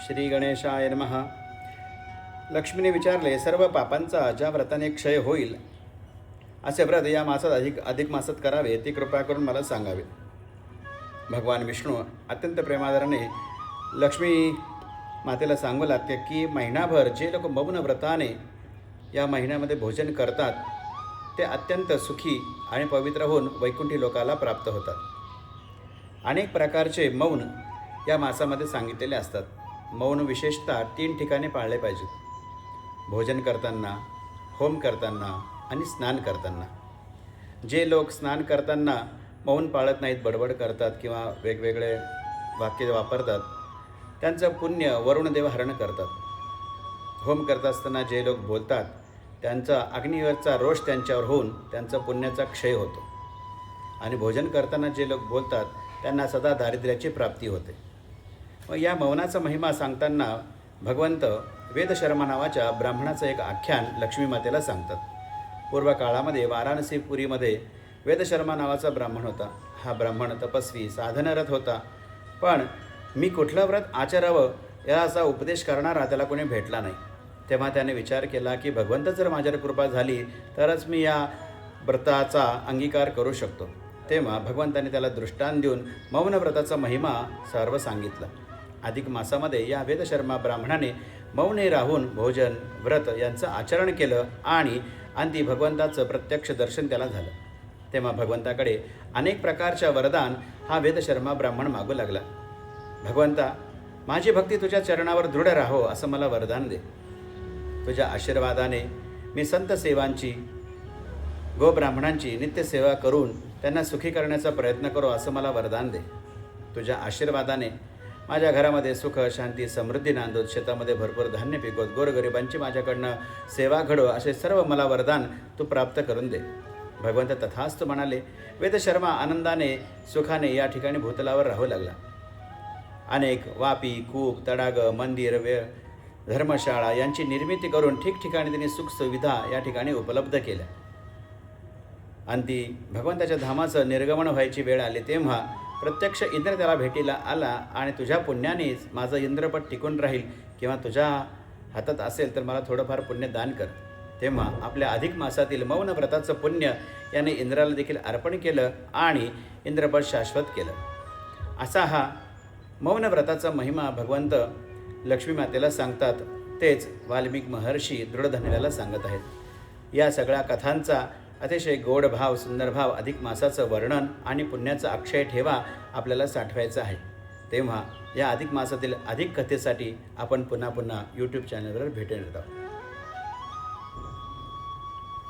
श्री गणेशाय नमः. लक्ष्मीने विचारले, सर्व पापांचा ज्या व्रताने क्षय होईल असे व्रत या मासात अधिक मासात करावे, ती कृपा करून मला सांगावे. भगवान विष्णू अत्यंत प्रेमादराने लक्ष्मी मातेला सांगू लागते की महिनाभर जे लोक मौन व्रताने या महिन्यामध्ये भोजन करतात ते अत्यंत सुखी आणि पवित्र होऊन वैकुंठी लोकाला प्राप्त होतात. अनेक प्रकारचे मौन या मासामध्ये सांगितलेले असतात. मौन विशेषतः 3 ठिकाणी पाळले पाहिजेत: भोजन करताना, होम करताना आणि स्नान करताना. जे लोक स्नान करताना मौन पाळत नाहीत, बडबड करतात किंवा वेगवेगळे वाक्य वापरतात, त्यांचं पुण्य वरुणदेव हरण करतात. होम करत असताना जे लोक बोलतात त्यांचा अग्नीवरचा रोष त्यांच्यावर होऊन त्यांचा पुण्याचा क्षय होतो. आणि भोजन करताना जे लोक बोलतात त्यांना सदा दारिद्र्याची प्राप्ती होते. मग या मौनाचा महिमा सांगताना भगवंत वेदशर्मा नावाच्या ब्राह्मणाचं एक आख्यान लक्ष्मी मातेला सांगतात. पूर्व काळामध्ये वाराणसीपुरीमध्ये वेदशर्मा नावाचा ब्राह्मण होता. हा ब्राह्मण तपस्वी साधनरत होता, पण मी कुठलं व्रत आचरावं याचा उपदेश करणारा त्याला कोणी भेटला नाही. तेव्हा त्याने विचार केला की भगवंत जर माझ्यावर कृपा झाली तरच मी या व्रताचा अंगीकार करू शकतो. तेव्हा भगवंताने त्याला दृष्टांत देऊन मौन व्रताचा महिमा सर्व सांगितला. अधिक मासामध्ये या वेदशर्मा ब्राह्मणाने मौने राहून भोजन व्रत यांचं आचरण केलं आणि अंती भगवंताचं प्रत्यक्ष दर्शन त्याला झालं. तेव्हा भगवंताकडे अनेक प्रकारच्या वरदान हा वेदशर्मा ब्राह्मण मागू लागला. भगवंता, माझी भक्ती तुझ्या चरणावर दृढ राहो असं मला वरदान दे. तुझ्या आशीर्वादाने मी संत सेवांची, गोब्राह्मणांची नित्यसेवा करून त्यांना सुखी करण्याचा प्रयत्न करो असं मला वरदान दे. तुझ्या आशीर्वादाने माझ्या घरामध्ये सुख, शांती, समृद्धी नांदोत, शेतामध्ये भरपूर धान्य पिकोत, गोरगरिबांची माझ्याकडनं सेवा घडो असे सर्व मला वरदान तू प्राप्त करून दे. भगवंत तथास्तु म्हणाले. वेदशर्मा आनंदाने सुखाने या ठिकाणी भूतलावर राहू लागला. अनेक वापी, कूप, तडागं, मंदिर, धर्मशाळा यांची निर्मिती करून ठिकठिकाणी त्यांनी सुखसुविधा या ठिकाणी उपलब्ध केल्या. अंती भगवंताच्या धामाचं निर्गमन व्हायची वेळ आली तेव्हा प्रत्यक्ष इंद्र त्याला भेटीला आला आणि तुझ्या पुण्यानेच माझं इंद्रपद टिकून राहील किंवा तुझ्या हातात असेल तर मला थोडंफार पुण्य दान कर. तेव्हा आपल्या अधिक मासातील मौन व्रताचं पुण्य याने इंद्राला देखील अर्पण केलं आणि इंद्रपद शाश्वत केलं. असा हा मौन व्रताचा महिमा भगवंत लक्ष्मी मातेला सांगतात. तेच वाल्मिक महर्षी दृढधन्याला सांगत आहेत. या सगळ्या कथांचा अतिशय गोड भाव, सुंदर भाव, अधिक मासाचं वर्णन आणि पुण्याचा अक्षय ठेवा आपल्याला साठवायचा आहे. तेव्हा या अधिक मासातील अधिक कथेसाठी आपण पुन्हा यूट्यूब चॅनलवर भेटून येत आहोत.